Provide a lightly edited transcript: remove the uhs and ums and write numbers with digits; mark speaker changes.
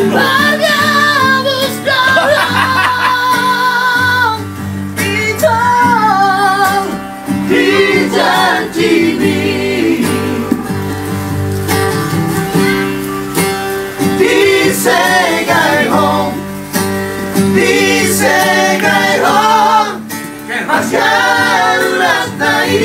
Speaker 1: Bergabung sekarang di janji ini, di Segai Home, di Segai Home, Mas Garuda Nai.